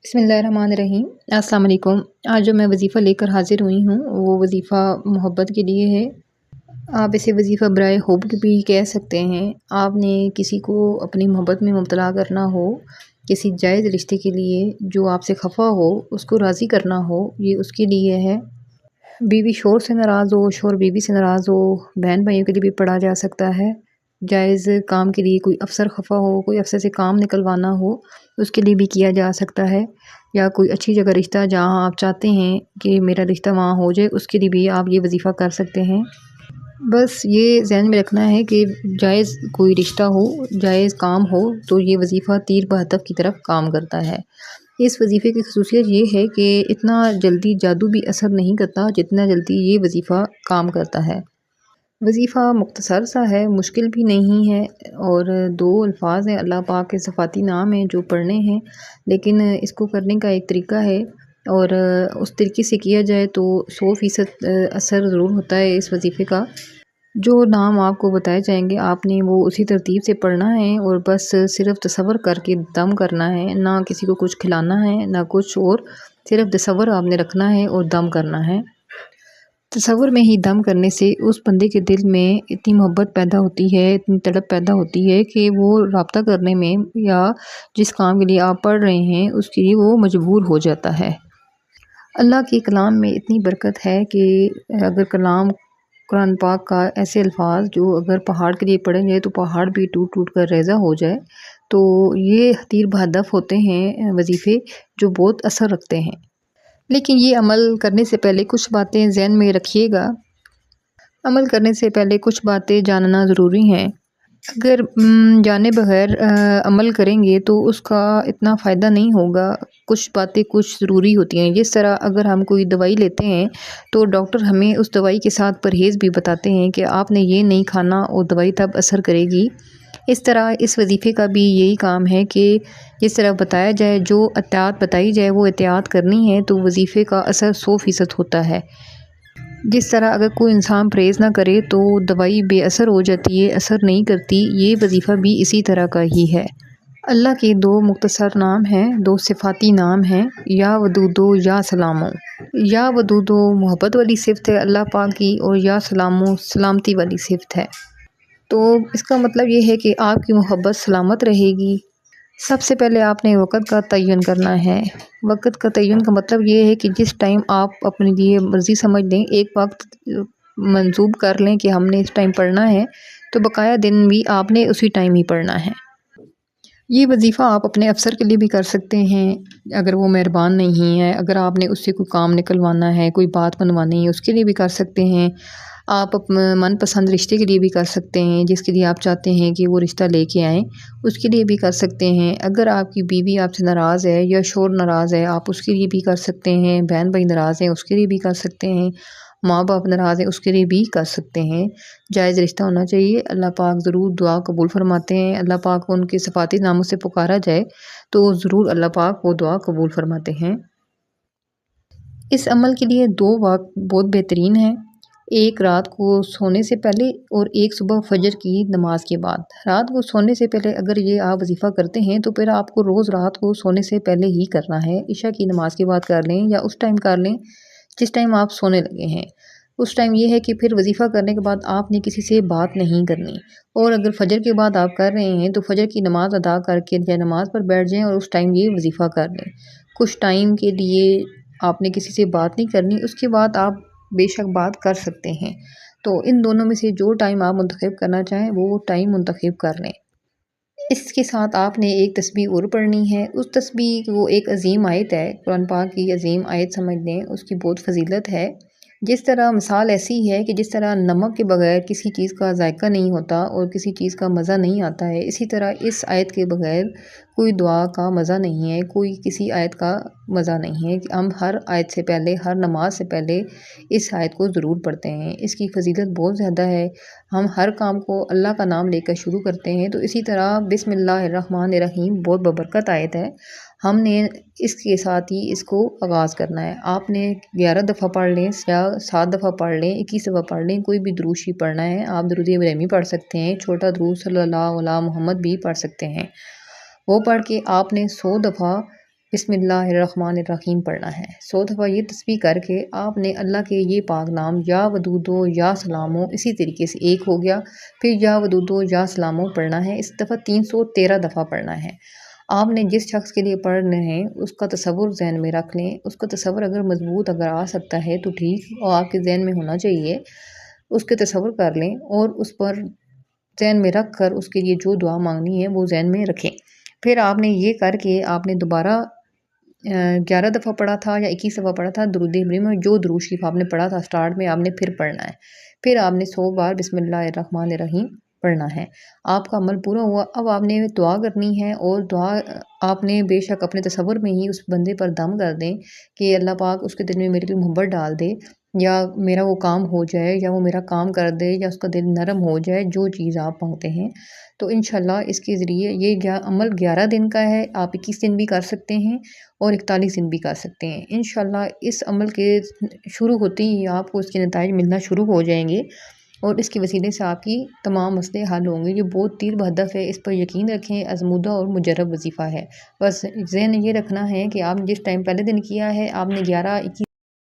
بسم اللہ الرحمن الرحیم۔ السلام علیکم۔ آج جو میں وظیفہ لے کر حاضر ہوئی ہوں وہ وظیفہ محبت کے لیے ہے۔ آپ اسے وظیفہ برائے حب بھی کہہ سکتے ہیں۔ آپ نے کسی کو اپنی محبت میں مبتلا کرنا ہو، کسی جائز رشتے کے لیے جو آپ سے خفا ہو اس کو راضی کرنا ہو، یہ اس کے لیے ہے۔ بیوی شوہر سے ناراض ہو، شوہر بیوی سے ناراض ہو، بہن بھائیوں کے لیے بھی پڑھا جا سکتا ہے۔ جائز کام کے لیے کوئی افسر خفا ہو، کوئی افسر سے کام نکلوانا ہو، اس کے لیے بھی کیا جا سکتا ہے۔ یا کوئی اچھی جگہ رشتہ جہاں آپ چاہتے ہیں کہ میرا رشتہ وہاں ہو جائے، اس کے لیے بھی آپ یہ وظیفہ کر سکتے ہیں۔ بس یہ ذہن میں رکھنا ہے کہ جائز کوئی رشتہ ہو، جائز کام ہو تو یہ وظیفہ تیر بہدف کی طرف کام کرتا ہے۔ اس وظیفے کی خصوصیت یہ ہے کہ اتنا جلدی جادو بھی اثر نہیں کرتا جتنا جلدی یہ وظیفہ کام کرتا ہے۔ وظیفہ مختصر سا ہے، مشکل بھی نہیں ہے، اور 2 الفاظ ہیں، اللہ پاک کے صفاتی نام ہیں جو پڑھنے ہیں، لیکن اس کو کرنے کا ایک طریقہ ہے، اور اس طریقے سے کیا جائے تو 100% اثر ضرور ہوتا ہے اس وظیفے کا۔ جو نام آپ کو بتائے جائیں گے آپ نے وہ اسی ترتیب سے پڑھنا ہے، اور بس صرف تصور کر کے دم کرنا ہے، نہ کسی کو کچھ کھلانا ہے نہ کچھ، اور صرف تصور آپ نے رکھنا ہے اور دم کرنا ہے۔ تصور میں ہی دم کرنے سے اس بندے کے دل میں اتنی محبت پیدا ہوتی ہے، اتنی تڑپ پیدا ہوتی ہے کہ وہ رابطہ کرنے میں یا جس کام کے لیے آپ پڑھ رہے ہیں اس کے لیے وہ مجبور ہو جاتا ہے۔ اللہ کے کلام میں اتنی برکت ہے کہ اگر قرآن پاک کا ایسے الفاظ جو اگر پہاڑ کے لیے پڑھیں جائے تو پہاڑ بھی ٹوٹ ٹوٹ کر ریزہ ہو جائے، تو یہ تیر بہدف ہوتے ہیں وظیفے جو بہت اثر رکھتے ہیں۔ لیکن یہ عمل کرنے سے پہلے کچھ باتیں ذہن میں رکھیے گا۔ عمل کرنے سے پہلے کچھ باتیں جاننا ضروری ہیں۔ اگر جانے بغیر عمل کریں گے تو اس کا اتنا فائدہ نہیں ہوگا۔ کچھ باتیں کچھ ضروری ہوتی ہیں، جس طرح اگر ہم کوئی دوائی لیتے ہیں تو ڈاکٹر ہمیں اس دوائی کے ساتھ پرہیز بھی بتاتے ہیں کہ آپ نے یہ نہیں کھانا اور دوائی تب اثر کرے گی۔ اس طرح اس وظیفے کا بھی یہی کام ہے کہ جس طرح بتایا جائے، جو احتیاط بتائی جائے وہ احتیاط کرنی ہے تو وظیفے کا اثر 100% ہوتا ہے۔ جس طرح اگر کوئی انسان پرہیز نہ کرے تو دوائی بے اثر ہو جاتی ہے، اثر نہیں کرتی، یہ وظیفہ بھی اسی طرح کا ہی ہے۔ اللہ کے 2 مختصر نام ہیں، 2 صفاتی نام ہیں، یا ودودو یا سلامو۔ یا ودودو محبت والی صفت ہے اللہ پاک کی، اور یا سلامو سلامتی والی صفت ہے۔ تو اس کا مطلب یہ ہے کہ آپ کی محبت سلامت رہے گی۔ سب سے پہلے آپ نے وقت کا تعین کرنا ہے۔ وقت کا تعین کا مطلب یہ ہے کہ جس ٹائم آپ اپنے لیے مرضی سمجھ لیں، ایک وقت منسوب کر لیں کہ ہم نے اس ٹائم پڑھنا ہے، تو بقایا دن بھی آپ نے اسی ٹائم ہی پڑھنا ہے۔ یہ وظیفہ آپ اپنے افسر کے لیے بھی کر سکتے ہیں اگر وہ مہربان نہیں ہے، اگر آپ نے اس سے کوئی کام نکلوانا ہے، کوئی بات منوانی ہے، اس کے لیے بھی کر سکتے ہیں۔ آپ اپنے من پسند رشتے کے لیے بھی کر سکتے ہیں، جس کے لیے آپ چاہتے ہیں کہ وہ رشتہ لے کے آئیں، اس کے لیے بھی کر سکتے ہیں۔ اگر آپ کی بیوی آپ سے ناراض ہے یا شوہر ناراض ہے، آپ اس کے لیے بھی کر سکتے ہیں۔ بہن بھائی ناراض ہیں، اس کے لیے بھی کر سکتے ہیں۔ ماں باپ ناراض ہیں، اس کے لیے بھی کر سکتے ہیں۔ جائز رشتہ ہونا چاہیے۔ اللہ پاک ضرور دعا قبول فرماتے ہیں۔ اللہ پاک کو ان کے صفاتی ناموں سے پکارا جائے تو ضرور اللہ پاک وہ دعا قبول فرماتے ہیں۔ اس عمل کے لیے 2 وقت بہت بہترین ہیں، ایک رات کو سونے سے پہلے اور ایک صبح فجر کی نماز کے بعد۔ رات کو سونے سے پہلے اگر یہ آپ وظیفہ کرتے ہیں تو پھر آپ کو روز رات کو سونے سے پہلے ہی کرنا ہے۔ عشاء کی نماز کے بعد کر لیں یا اس ٹائم کر لیں جس ٹائم آپ سونے لگے ہیں۔ اس ٹائم یہ ہے کہ پھر وظیفہ کرنے کے بعد آپ نے کسی سے بات نہیں کرنی، اور اگر فجر کے بعد آپ کر رہے ہیں تو فجر کی نماز ادا کر کے یا نماز پر بیٹھ جائیں اور اس ٹائم یہ وظیفہ کر لیں۔ کچھ ٹائم کے لیے آپ نے کسی سے بات نہیں کرنی، اس کے بعد آپ بے شک بات کر سکتے ہیں۔ تو ان دونوں میں سے جو ٹائم آپ منتخب کرنا چاہیں وہ ٹائم منتخب کر لیں۔ اس کے ساتھ آپ نے ایک تسبیح اور پڑھنی ہے۔ اس تسبیح وہ ایک عظیم آیت ہے، قرآن پاک کی عظیم آیت سمجھ لیں، اس کی بہت فضیلت ہے۔ جس طرح مثال ایسی ہے کہ جس طرح نمک کے بغیر کسی چیز کا ذائقہ نہیں ہوتا اور کسی چیز کا مزہ نہیں آتا ہے، اسی طرح اس آیت کے بغیر کوئی دعا کا مزہ نہیں ہے، کوئی کسی آیت کا مزہ نہیں ہے۔ ہم ہر آیت سے پہلے، ہر نماز سے پہلے اس آیت کو ضرور پڑھتے ہیں۔ اس کی فضیلت بہت زیادہ ہے۔ ہم ہر کام کو اللہ کا نام لے کر شروع کرتے ہیں، تو اسی طرح بسم اللہ الرحمن الرحیم بہت ببرکت آیت ہے، ہم نے اس کے ساتھ ہی اس کو آغاز کرنا ہے۔ آپ نے 11 دفعہ پڑھ لیں یا 7 دفعہ پڑھ لیں، 21 دفعہ پڑھ لیں، کوئی بھی درود شریف پڑھنا ہے۔ آپ درود ابراہیمی پڑھ سکتے ہیں، چھوٹا درود صلی اللہ علیہ محمد بھی پڑھ سکتے ہیں۔ وہ پڑھ کے آپ نے 100 دفعہ بسم اللہ الرحمن الرحیم پڑھنا ہے۔ 100 دفعہ یہ تسبیح کر کے آپ نے اللہ کے یہ پاک نام یا ودودو یا سلامو اسی طریقے سے ایک ہو گیا، پھر یا ودودو یا سلامو پڑھنا ہے۔ اس دفعہ 313 دفعہ پڑھنا ہے۔ آپ نے جس شخص کے لیے پڑھنے ہیں اس کا تصور ذہن میں رکھ لیں۔ اس کا تصور اگر مضبوط آ سکتا ہے تو ٹھیک، اور آپ کے ذہن میں ہونا چاہیے، اس کے تصور کر لیں اور اس پر ذہن میں رکھ کر اس کے لیے جو دعا مانگنی ہے وہ ذہن میں رکھیں۔ پھر آپ نے یہ کر کے آپ نے دوبارہ 11 دفعہ پڑھا تھا یا 21 دفعہ پڑھا تھا درود ابراہیم، جو درود شریف آپ نے پڑھا تھا سٹارٹ میں آپ نے پھر پڑھنا ہے۔ پھر آپ نے 100 بار بسم اللہ الرحمن الرحیم پڑھنا ہے۔ آپ کا عمل پورا ہوا۔ اب آپ نے دعا کرنی ہے، اور دعا آپ نے بے شک اپنے تصور میں ہی اس بندے پر دم کر دیں کہ اللہ پاک اس کے دل میں میرے لیے محبت ڈال دے، یا میرا وہ کام ہو جائے، یا وہ میرا کام کر دے، یا اس کا دل نرم ہو جائے، جو چیز آپ مانگتے ہیں۔ تو انشاءاللہ اس کے ذریعے یہ عمل 11 دن کا ہے، آپ 21 دن بھی کر سکتے ہیں اور 41 دن بھی کر سکتے ہیں۔ انشاءاللہ اس عمل کے شروع ہوتے ہی آپ کو اس کے نتائج ملنا شروع ہو جائیں گے، اور اس کے وسیلے سے آپ کی تمام مسئلے حل ہوں گے۔ یہ بہت تیر بہدف ہے، اس پر یقین رکھیں، آزمودہ اور مجرب وظیفہ ہے۔ بس ذہن یہ رکھنا ہے کہ آپ نے جس ٹائم پہلے دن کیا ہے آپ نے 11 21